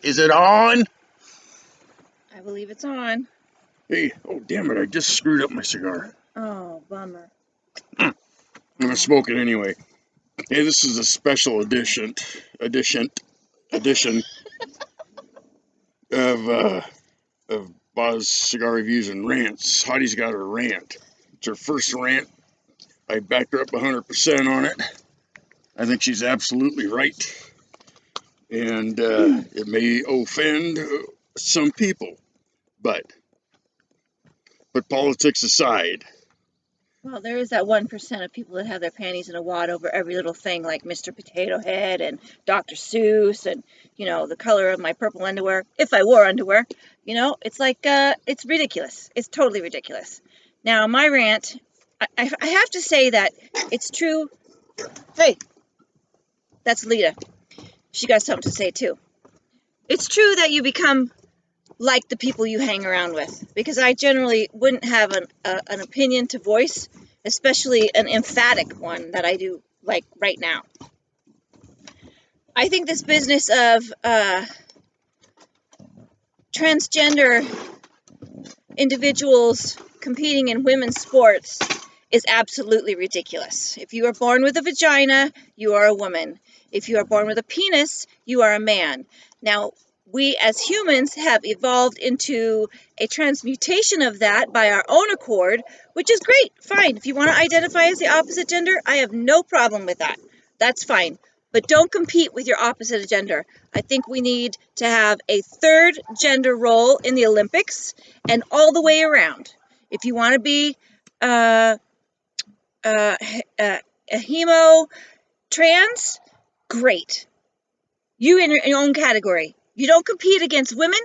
Is it on? I believe it's on. Hey, oh damn it, I just screwed up my cigar. Oh, bummer. I'm gonna smoke it anyway. Hey, this is a special edition of Buzz Cigar Reviews and Rants. Hottie's got her rant. It's her first rant. I backed her up 100% on it. I think she's absolutely right. And it may offend some people, but politics aside, Well, there is that 1% of people that have their panties in a wad over every little thing, like Mr. Potato Head and Dr. Seuss and, the color of my purple underwear, if I wore underwear. It's like, it's ridiculous. It's totally ridiculous. Now, my rant, I have to say that it's true. Hey, that's Lita. She got something to say, too. It's true that you become like the people you hang around with, because I generally wouldn't have an opinion to voice, especially an emphatic one that I do like right now. I think this business of transgender individuals competing in women's sports is absolutely ridiculous. If you are born with a vagina, you are a woman. If you are born with a penis, you are a man. Now, we as humans have evolved into a transmutation of that by our own accord, which is great. Fine. If you want to identify as the opposite gender, I have no problem with that. That's fine. But don't compete with your opposite gender. I think we need to have a third gender role in the Olympics and all the way around. If you want to be a hemo trans, great. You in your own category. You don't compete against women,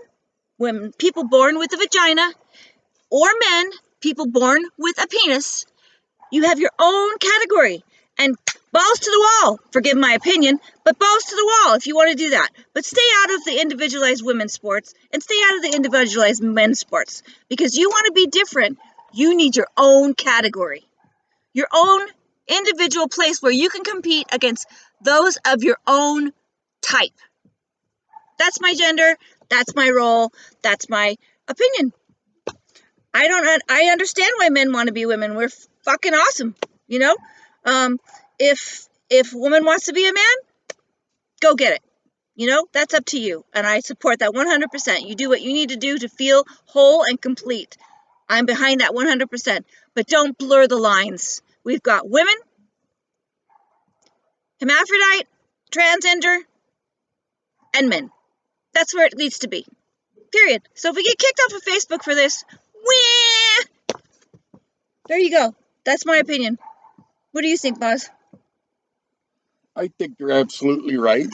people born with a vagina, or men, people born with a penis. You have your own category. And balls to the wall, forgive my opinion, but balls to the wall if you want to do that. But stay out of the individualized women's sports and stay out of the individualized men's sports. Because you want to be different, you need your own category. Your own individual place where you can compete against those of your own type. That's my gender, that's my role, that's my opinion. I understand why men want to be women. We're fucking awesome, you know? If a woman wants to be a man, go get it. That's up to you. And I support that 100%. You do what you need to do to feel whole and complete. I'm behind that 100%. But don't blur the lines. We've got women, hermaphrodite, transgender, and men. That's where it needs to be. Period. So if we get kicked off of Facebook for this, wah! There you go. That's my opinion. What do you think, Buzz? I think you're absolutely right.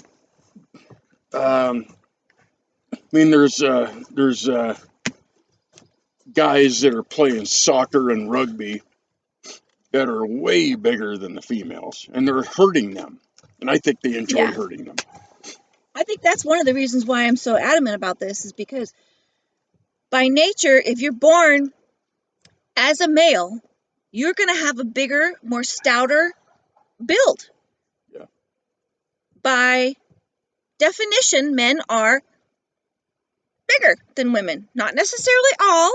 I mean, there's guys that are playing soccer and rugby that are way bigger than the females, and they're hurting them. And I think they enjoy hurting them. I think that's one of the reasons why I'm so adamant about this, is because by nature, if you're born as a male, you're going to have a bigger, more stouter build. Yeah. By definition, men are bigger than women. Not necessarily all,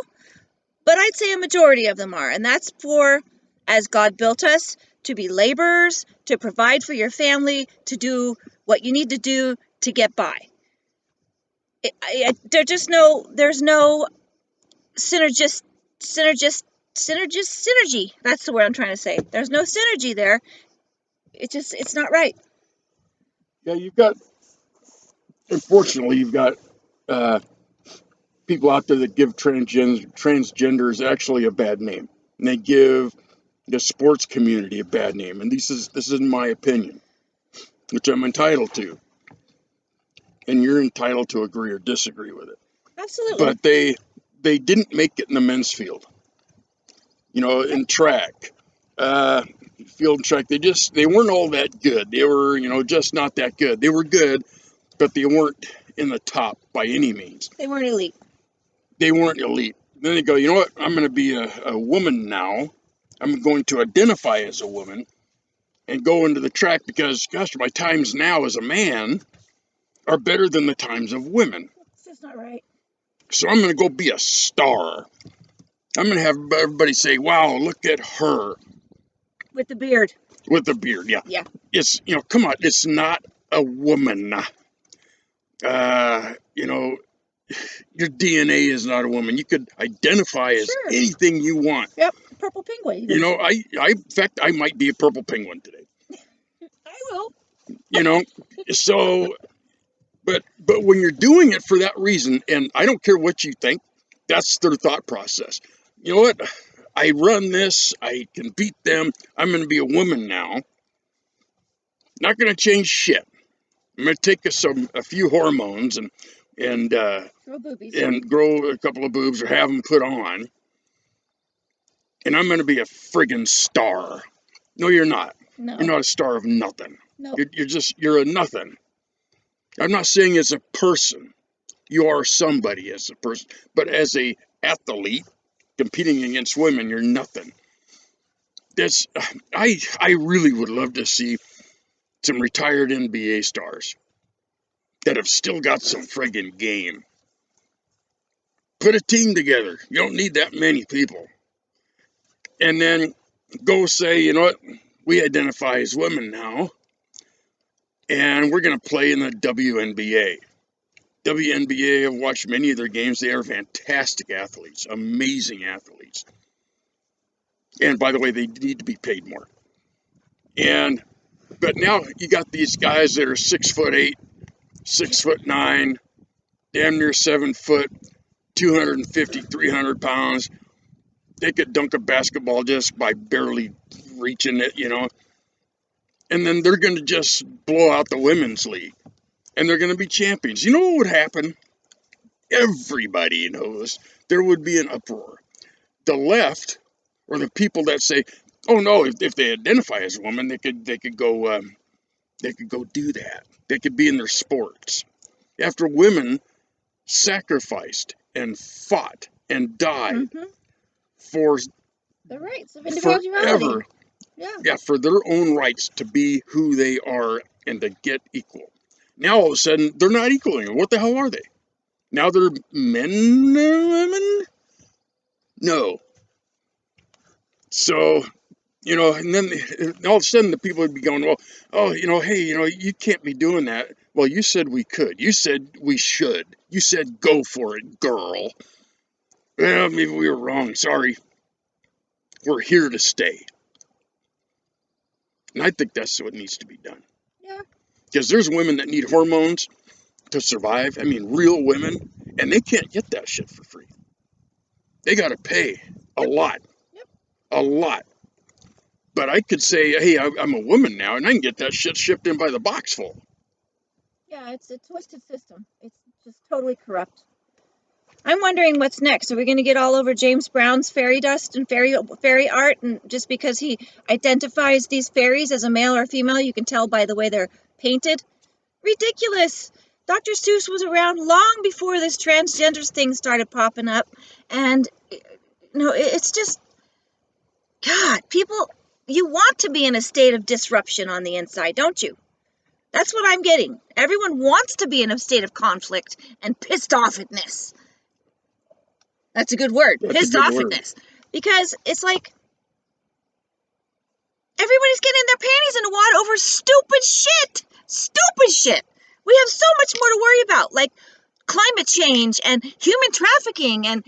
but I'd say a majority of them are. And that's for, as God built us, to be laborers, to provide for your family, to do what you need to do to get by. There's no synergy. That's the word I'm trying to say. There's no synergy there. It's not right. Yeah, unfortunately, you've got people out there that give transgenders actually a bad name. And they give the sports community a bad name. And this is my opinion, which I'm entitled to. And you're entitled to agree or disagree with it. Absolutely. But they didn't make it in the men's field. In track, field and track, they weren't all that good. They were, just not that good. They were good, but they weren't in the top by any means. They weren't elite. They weren't elite. Then they go, you know what? I'm going to be a woman now. I'm going to identify as a woman and go into the track because, gosh, my times now as a man are better than the times of women. It's just not right. So I'm going to go be a star. I'm going to have everybody say, wow, look at her. With the beard. With the beard, yeah. Yeah. It's, come on, it's not a woman. Your DNA is not a woman. You could identify as anything you want. Yep, purple penguin. Even. In fact, I might be a purple penguin today. I will. So, but when you're doing it for that reason, and I don't care what you think, that's their thought process. You know what? I run this. I can beat them. I'm going to be a woman now. Not going to change shit. I'm going to take a few hormones and grow boobies. And grow a couple of boobs or have them put on, and I'm going to be a friggin' star. No, you're not. No. You're not a star of nothing. No. You're a nothing. I'm not saying as a person. You are somebody as a person, but as a athlete competing against women, you're nothing. I really would love to see some retired NBA stars that have still got some friggin' game. Put a team together. You don't need that many people. And then go say, you know what? We identify as women now, and we're going to play in the WNBA. WNBA, I've watched many of their games. They are fantastic athletes, amazing athletes. And by the way, they need to be paid more. But now you got these guys that are 6'8", 6'9", damn near 7 foot, 250, 300 pounds. They could dunk a basketball just by barely reaching it, And then they're going to just blow out the women's league. And they're going to be champions. You know what would happen? Everybody knows there would be an uproar. The left, or the people that say, "Oh no, if they identify as a woman, they could go do that. They could be in their sports." After women sacrificed and fought and died for the rights of individuality. Forever, for their own rights to be who they are and to get equal. Now all of a sudden they're not equal anymore. What the hell are they? Now they're men and women? No. So, and then all of a sudden the people would be going, well, oh, hey, you can't be doing that. Well, you said we could. You said we should. You said go for it, girl. Well, maybe we were wrong. Sorry. We're here to stay. And I think that's what needs to be done. Yeah. Because there's women that need hormones to survive. I mean, real women. And they can't get that shit for free. They got to pay a lot. A lot. But I could say, hey, I'm a woman now, and I can get that shit shipped in by the box full. Yeah, it's a twisted system. It's just totally corrupt. I'm wondering what's next. Are we going to get all over James Brown's fairy dust and fairy art? And just because he identifies these fairies as a male or a female, you can tell by the way they're painted? Ridiculous. Dr. Seuss was around long before this transgender thing started popping up. And, it's just, God, people, you want to be in a state of disruption on the inside, don't you? That's what I'm getting. Everyone wants to be in a state of conflict and pissed offness. That's a good word. Pissed offness. Because it's like everybody's getting their panties in a wad over stupid shit. Stupid shit. We have so much more to worry about, like climate change and human trafficking and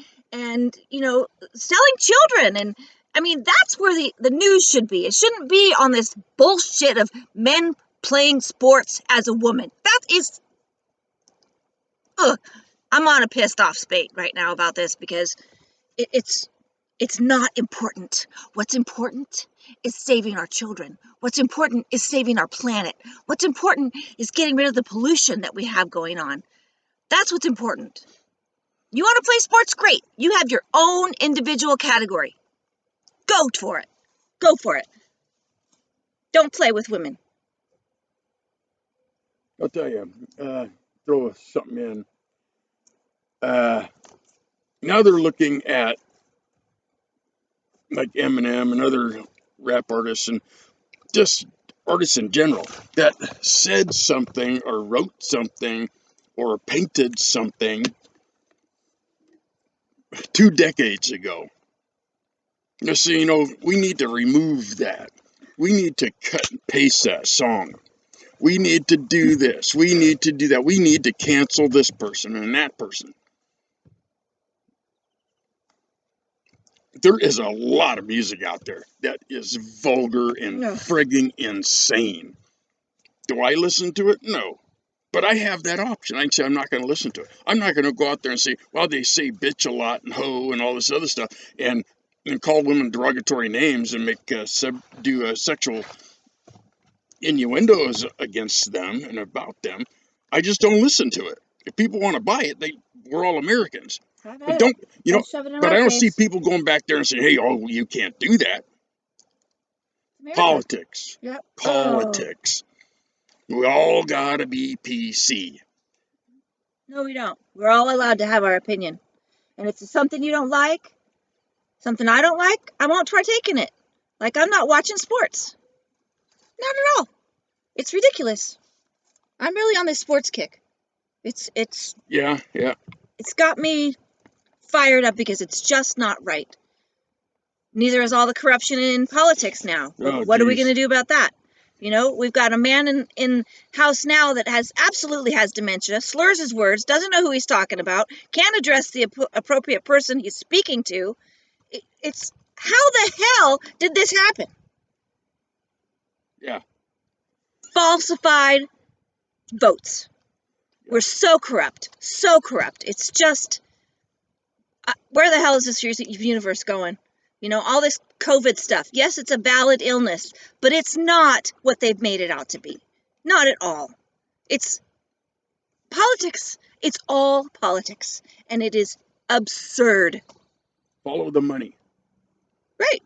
selling children. And I mean, that's where the news should be. It shouldn't be on this bullshit of men playing sports as a woman. That is, I'm on a pissed off spate right now about this because it's not important. What's important is saving our children. What's important is saving our planet. What's important is getting rid of the pollution that we have going on. That's what's important. You want to play sports? Great. You have your own individual category. Go for it. Go for it. Don't play with women. I'll tell you, throw something in. Now they're looking at like Eminem and other rap artists and just artists in general that said something or wrote something or painted something 2 decades ago. So, we need to remove that. We need to cut and paste that song. We need to do this. We need to do that. We need to cancel this person and that person. There is a lot of music out there that is vulgar and frigging insane. Do I listen to it? No. But I have that option. I can say I'm not going to listen to it. I'm not going to go out there and say, well, they say bitch a lot and hoe and all this other stuff and call women derogatory names and make do sexual innuendos against them and about them. I just don't listen to it. If people want to buy it, we're all Americans. But don't, but I don't see people going back there and saying, hey, you can't do that. Politics. Yep. Politics. We all gotta be PC. No, we don't. We're all allowed to have our opinion. And if it's something you don't like, something I don't like, I won't partake in it. Like I'm not watching sports. Not at all. It's ridiculous. I'm really on this sports kick. It's Yeah. It's got me fired up because it's just not right. Neither is all the corruption in politics now. What are we going to do about that? We've got a man in house now that absolutely has dementia, slurs his words, doesn't know who he's talking about, can't address the appropriate person he's speaking to. It's how the hell did this happen? Yeah. Falsified votes. We're so corrupt. It's just, where the hell is this universe going? All this COVID stuff. Yes, it's a valid illness, but it's not what they've made it out to be. Not at all. It's politics. It's all politics. And it is absurd. Follow the money. Right.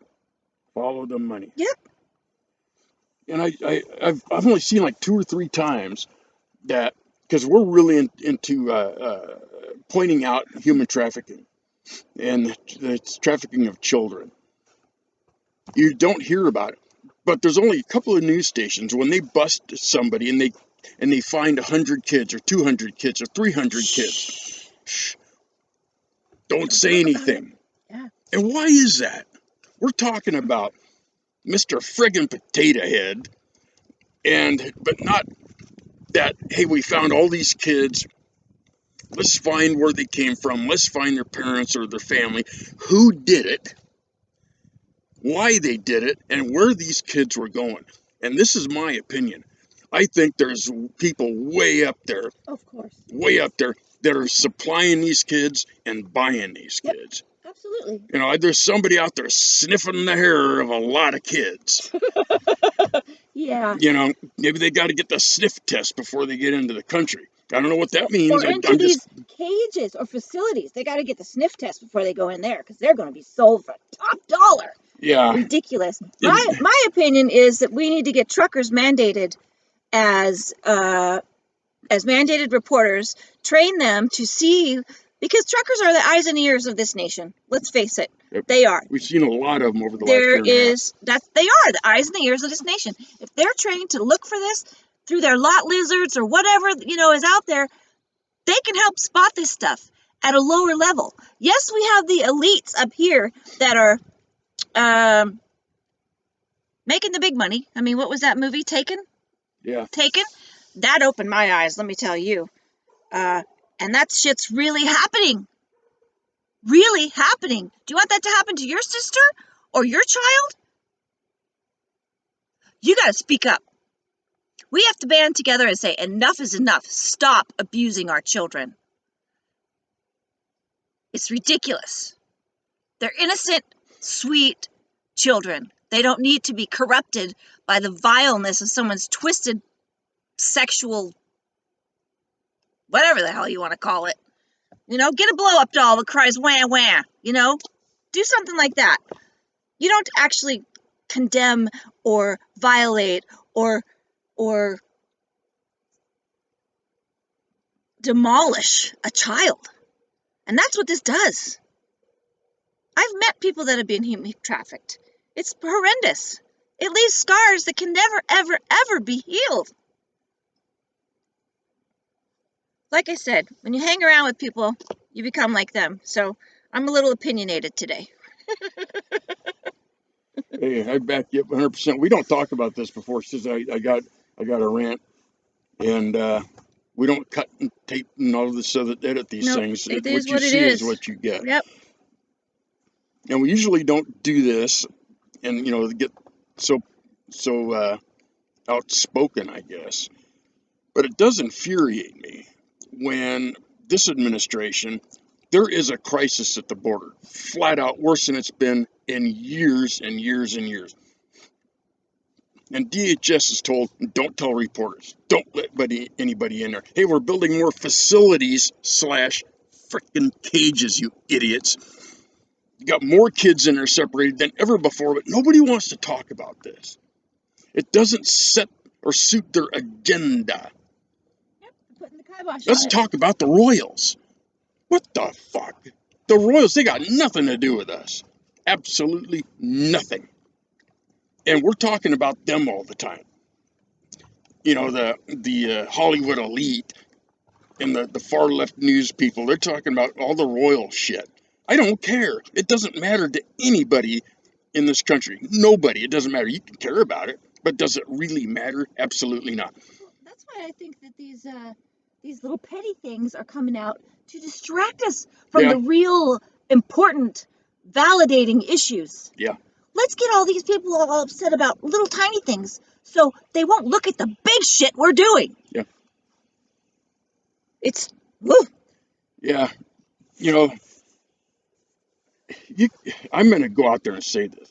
Follow the money. Yep. And I've only seen like 2 or 3 times that, because we're really into pointing out human trafficking and the trafficking of children. You don't hear about it, but there's only a couple of news stations when they bust somebody and they find 100 kids or 200 kids or 300 kids. Shh. Don't say anything. Yeah. And why is that? We're talking about Mr. Friggin' Potato Head, but not that, hey, we found all these kids. Let's find where they came from. Let's find their parents or their family. Who did it? Why they did it, and where these kids were going. And this is my opinion. I think there's people way up there, of course, way up there, that are supplying these kids and buying these kids. Absolutely. There's somebody out there sniffing the hair of a lot of kids. Yeah. Maybe they got to get the sniff test before they get into the country. I don't know what that means. Or into these cages or facilities. They got to get the sniff test before they go in there because they're going to be sold for top dollar. Yeah. Ridiculous. My opinion is that we need to get truckers mandated as mandated reporters, train them to see, because truckers are the eyes and ears of this nation. Let's face it. Yep. They are. We've seen a lot of them over the last year and a half. They are the eyes and the ears of this nation. If they're trained to look for this through their lot lizards or whatever, is out there, they can help spot this stuff at a lower level. Yes, we have the elites up here that are making the big money. I mean, what was that movie, Taken? Yeah. Taken? That opened my eyes, let me tell you. And that shit's really happening. Really happening. Do you want that to happen to your sister or your child? You got to speak up. We have to band together and say, enough is enough. Stop abusing our children. It's ridiculous. They're innocent, sweet children. They don't need to be corrupted by the vileness of someone's twisted sexual, whatever the hell you want to call it. Get a blow-up doll that cries wah wah. Do something like that. You don't actually condemn or violate or demolish a child. And that's what this does. I've met people that have been human trafficked. It's horrendous. It leaves scars that can never, ever, ever be healed. Like I said, when you hang around with people, you become like them. So I'm a little opinionated today. Hey, I back you up 100%. We don't talk about this before. She says I got a rant, and we don't cut and tape and all of this other edit these Nope, things. it What is you what it see is is. what you get. Yep. And we usually don't do this, and get so outspoken, I guess. But it does infuriate me when this administration, there is a crisis at the border, flat out worse than it's been in years and years and years. And DHS is told, don't tell reporters, don't let anybody in there. Hey, we're building more facilities / frickin' cages, you idiots. You got more kids in there separated than ever before, but nobody wants to talk about this. It doesn't set or suit their agenda. Yep, putting the kibosh Let's on it. talk about the Royals. What the fuck? The Royals, they got nothing to do with us. Absolutely nothing. And we're talking about them all the time. The Hollywood elite and the far left news people, they're talking about all the royal shit. I don't care. It doesn't matter to anybody in this country. Nobody. It doesn't matter. You can care about it, but does it really matter? Absolutely not. Well, that's why I think that these little petty things are coming out to distract us from Yeah. the real important, validating issues. Yeah. Let's get all these people all upset about little tiny things so they won't look at the big shit we're doing. Yeah. It's woo. Yeah. I'm going to go out there and say this.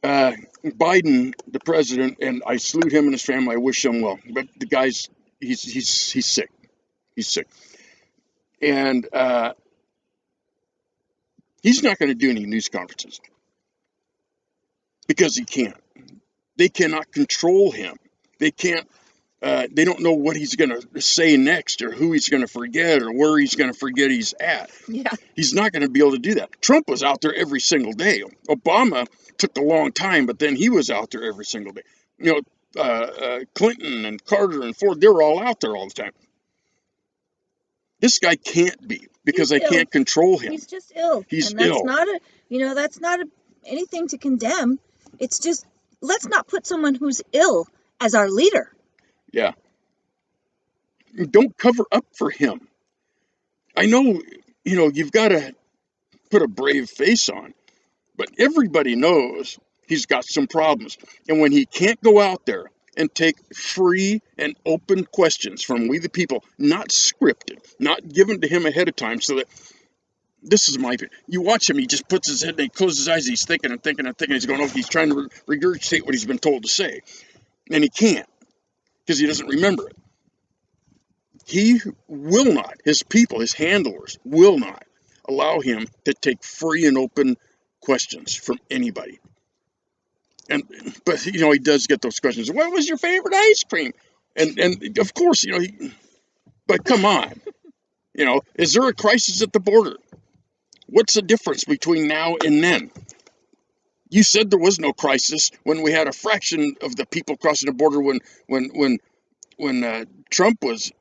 Biden, the president, and I salute him and his family. I wish him well. But the guy's he's sick. He's sick, and he's not going to do any news conferences because he can't. They cannot control him. They can't. They don't know what he's going to say next, or who he's going to forget, or where he's going to forget he's at. Yeah. He's not going to be able to do that. Trump was out there every single day. Obama took a long time, but then he was out there every single day. Clinton and Carter and Ford, they were all out there all the time. This guy can't be because I can't control him. He's just ill. He's and that's ill. That's not anything to condemn. It's just, let's not put someone who's ill as our leader. Yeah. Don't cover up for him. I know, you've got to put a brave face on, but everybody knows he's got some problems. And when he can't go out there and take free and open questions from we the people, not scripted, not given to him ahead of time, so that this is my opinion. You watch him, he just puts his head and he closes his eyes, he's thinking and thinking and thinking. He's going, he's trying to regurgitate what he's been told to say. And he can't because he doesn't remember it. He will not, his people, his handlers, will not allow him to take free and open questions from anybody. But he does get those questions. What was your favorite ice cream? And of course, but come on, is there a crisis at the border? What's the difference between now and then? You said there was no crisis when we had a fraction of the people crossing the border when Trump was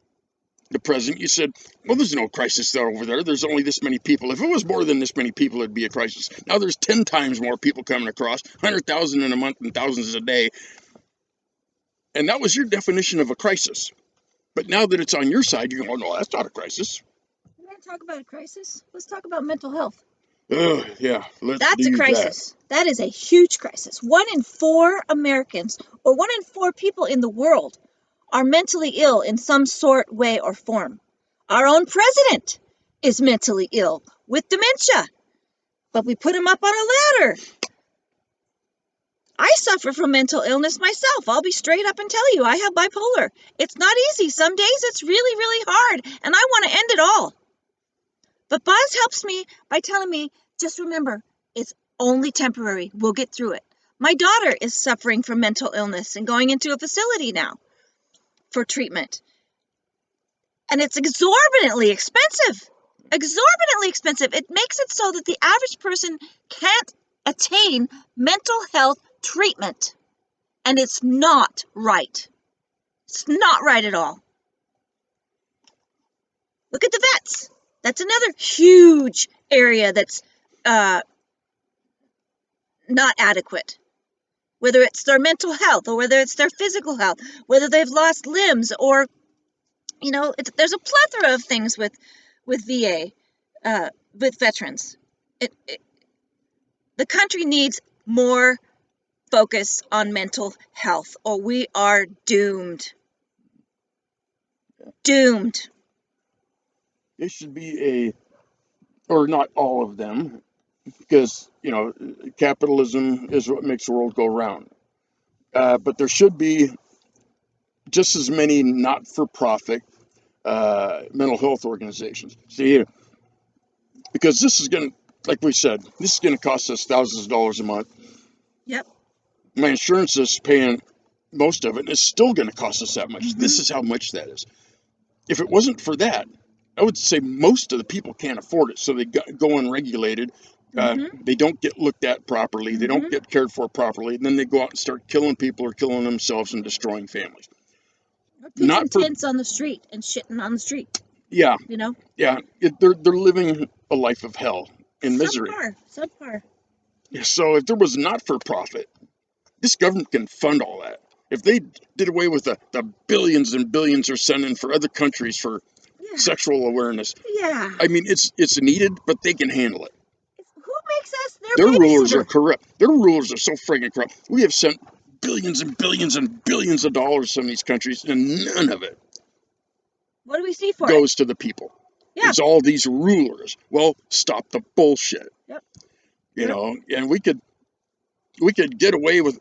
the president. You said, well, there's no crisis there over there. There's only this many people. If it was more than this many people, it'd be a crisis. Now there's 10 times more people coming across, 100,000 in a month and thousands a day. And that was your definition of a crisis. But now that it's on your side, you're going, no, that's not a crisis. We're going to talk about a crisis. Let's talk about mental health. Yeah, That's a crisis. That is a huge crisis. 1 in 4 Americans, or 1 in 4 people in the world, are mentally ill in some sort, way, or form. Our own president is mentally ill with dementia, but we put him up on a ladder. I suffer from mental illness myself. I'll be straight up and tell you, I have bipolar. It's not easy. Some days it's really, really hard, and I want to end it all. But Buzz helps me by telling me, just remember, it's only temporary. We'll get through it. My daughter is suffering from mental illness and going into a facility now for treatment. And it's exorbitantly expensive. Exorbitantly expensive. It makes it so that the average person can't attain mental health treatment. And it's not right. It's not right at all. Look at the vets. That's another huge area that's not adequate. Whether it's their mental health or whether it's their physical health, whether they've lost limbs or, there's a plethora of things with VA, with veterans. The country needs more focus on mental health or we are doomed. Doomed. It should be or not all of them, because, capitalism is what makes the world go round. But there should be just as many not-for-profit mental health organizations. See, because this is going to, like we said, this is going to cost us thousands of dollars a month. Yep. My insurance is paying most of it, and it's still going to cost us that much. Mm-hmm. This is how much that is. If it wasn't for that, I would say most of the people can't afford it, so they go unregulated. They don't get looked at properly. They don't get cared for properly. And then they go out and start killing people or killing themselves and destroying families. Or pitching tents on the street and shitting on the street. Yeah. Yeah. They're living a life of hell in misery. Subpar. So if there was not for profit, this government can fund all that. If they did away with the billions and billions they're sending for other countries for sexual awareness. Yeah. I mean, it's needed, but they can handle it. Who makes us their babysitter? rulers are corrupt. Their rulers are so friggin' corrupt. We have sent billions and billions and billions of dollars to some of these countries, and none of it what do we see for goes to the people. Yeah. It's all these rulers. Well, stop the bullshit. Yep. And we could get away with,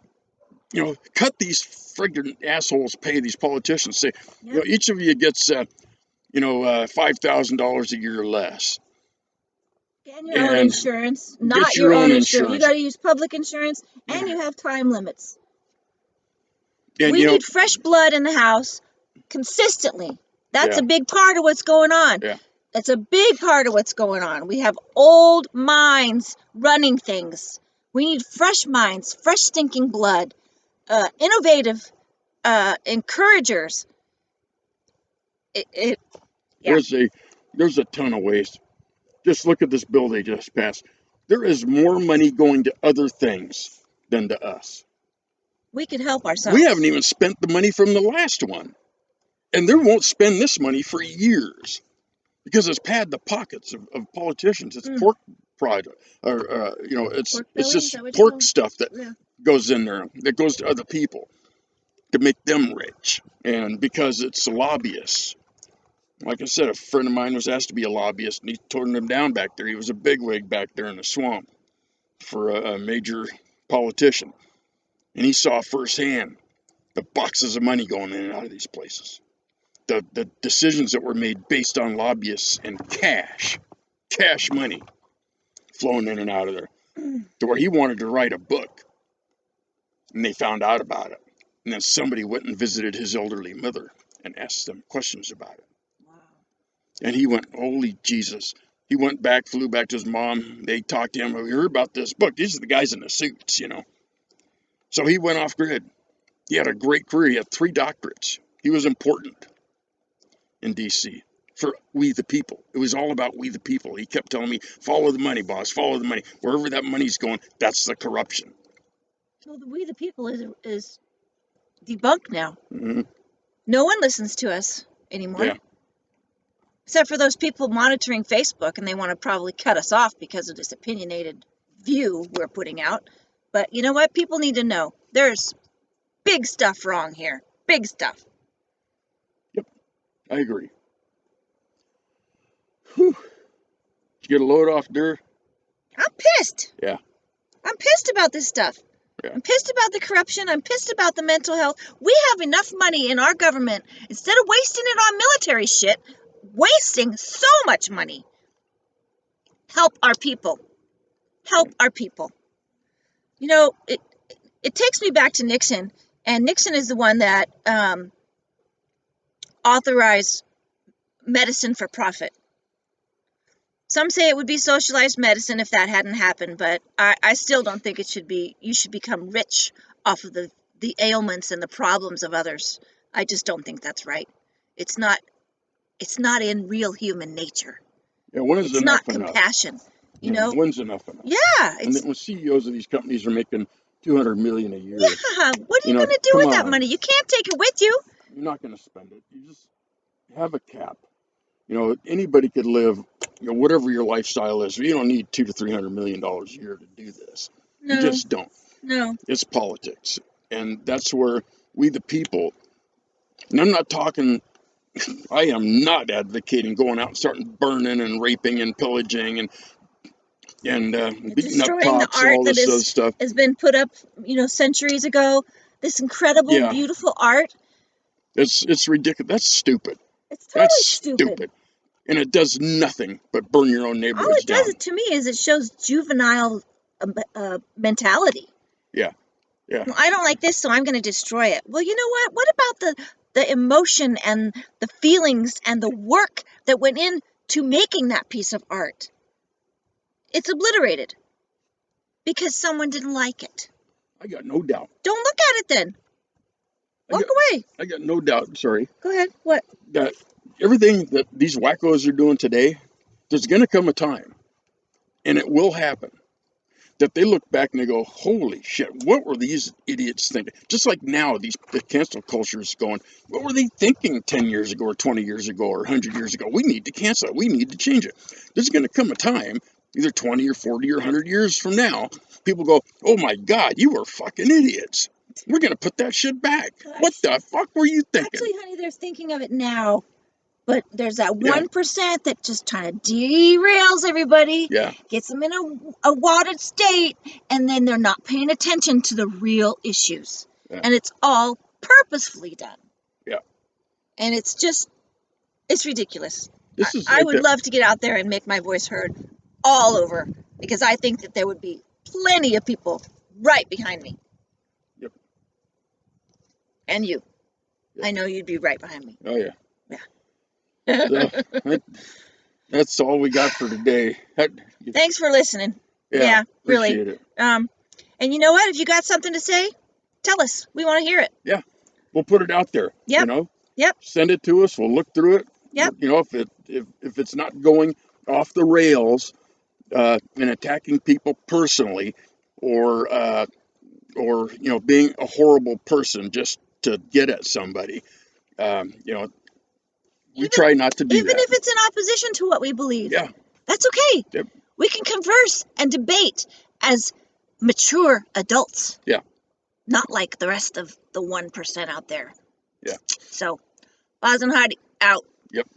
cut these friggin' assholes pay these politicians. Say, each of you gets, $5,000 a year or less. And your own insurance, not your own insurance. You got to use public insurance, and you have time limits. And we need fresh blood in the house consistently. That's a big part of what's going on. Yeah. That's a big part of what's going on. We have old minds running things. We need fresh minds, fresh stinking blood, innovative encouragers. There's a ton of ways. Just look at this bill they just passed. There is more money going to other things than to us. We could help ourselves. We haven't even spent the money from the last one. And they won't spend this money for years because it's pad the pockets of politicians. It's pork product, or it's just pork stuff that goes in there, that goes to other people to make them rich. And because it's lobbyists. Like I said, a friend of mine was asked to be a lobbyist, and he turned him down back there. He was a bigwig back there in the swamp for a major politician. And he saw firsthand the boxes of money going in and out of these places. The decisions that were made based on lobbyists and cash money flowing in and out of there. To where he wanted to write a book, and they found out about it. And then somebody went and visited his elderly mother and asked them questions about it. And he went, holy Jesus. He went back, flew back to his mom. They talked to him. We heard about this book. These are the guys in the suits, So he went off grid. He had a great career. He had 3 doctorates. He was important in D.C. for we the people. It was all about we the people. He kept telling me, follow the money, boss, follow the money. Wherever that money's going, that's the corruption. Well, we the people is debunked now. Mm-hmm. No one listens to us anymore. Yeah. Except for those people monitoring Facebook, and they want to probably cut us off because of this opinionated view we're putting out. But you know what? People need to know. There's big stuff wrong here. Big stuff. Yep, I agree. Whew. Did you get a load off, Dur? I'm pissed. Yeah. I'm pissed about this stuff. Yeah. I'm pissed about the corruption. I'm pissed about the mental health. We have enough money in our government. Instead of wasting it on military shit, wasting so much money. Help our people. Help our people. It takes me back to Nixon, and Nixon is the one that authorized medicine for profit. Some say it would be socialized medicine if that hadn't happened, but I still don't think it should be. You should become rich off of the ailments and the problems of others. I just don't think that's right. It's not in real human nature. Yeah, when is It's not enough enough? compassion, you Yeah, know? when's enough enough? Yeah, And it's then when CEOs of these companies are making $200 million a year, yeah. What are you going to do come with that on, money? You can't take it with you. you're not going to spend it. You just have a cap. Anybody could live, whatever your lifestyle is. You don't need $200 to $300 million a year to do this. You No, just don't. no. It's politics, and that's where we, the people, and I'm not talking. I am not advocating going out and starting burning and raping and pillaging and beating up Destroying the cops and art all that this other stuff. has been put up, centuries ago. This incredible, Yeah, beautiful art. it's ridiculous. That's stupid. It's That's totally stupid. stupid. And it does nothing but burn your own All neighborhoods it does down. to me is it shows juvenile mentality. Yeah, yeah. Well, I don't like this, so I'm going to destroy it. Well, you know what? What about the emotion and the feelings and the work that went into making that piece of art? It's obliterated because someone didn't like it. I got no doubt. Don't look at it then. Walk away. I got no doubt. Sorry. Go ahead. What? That everything that these wackos are doing today, there's going to come a time, and it will happen, that they look back and they go, holy shit, what were these idiots thinking? Just like now, the cancel culture is going, what were they thinking 10 years ago or 20 years ago or 100 years ago? We need to cancel it. We need to change it. There's going to come a time, either 20 or 40 or 100 years from now, people go, oh my God, you were fucking idiots. We're going to put that shit back. What the fuck were you thinking? Actually, honey, they're thinking of it now. But there's that Yeah. 1% that just kind of derails everybody, Yeah. gets them in a watered state, and then they're not paying attention to the real issues. Yeah. And it's all purposefully done. Yeah. And it's ridiculous. This is I like would that. love to get out there and make my voice heard all over, because I think that there would be plenty of people right behind me. Yep. And you. Yep. I know you'd be right behind me. Oh, yeah. Yeah. So, that's all we got for today. Thanks for listening. Yeah, really. appreciate it. And you know what? If you got something to say, tell us. We want to hear it. Yeah, we'll put it out there. Yep. Yep. Send it to us. We'll look through it. Yep. If it's not going off the rails and attacking people personally, or being a horrible person just to get at somebody, we try not to do that. Even if it's in opposition to what we believe. Yeah. That's okay. Yep. We can converse and debate as mature adults. Yeah. Not like the rest of the 1% out there. Yeah. So, Boz and Hottie, out. Yep.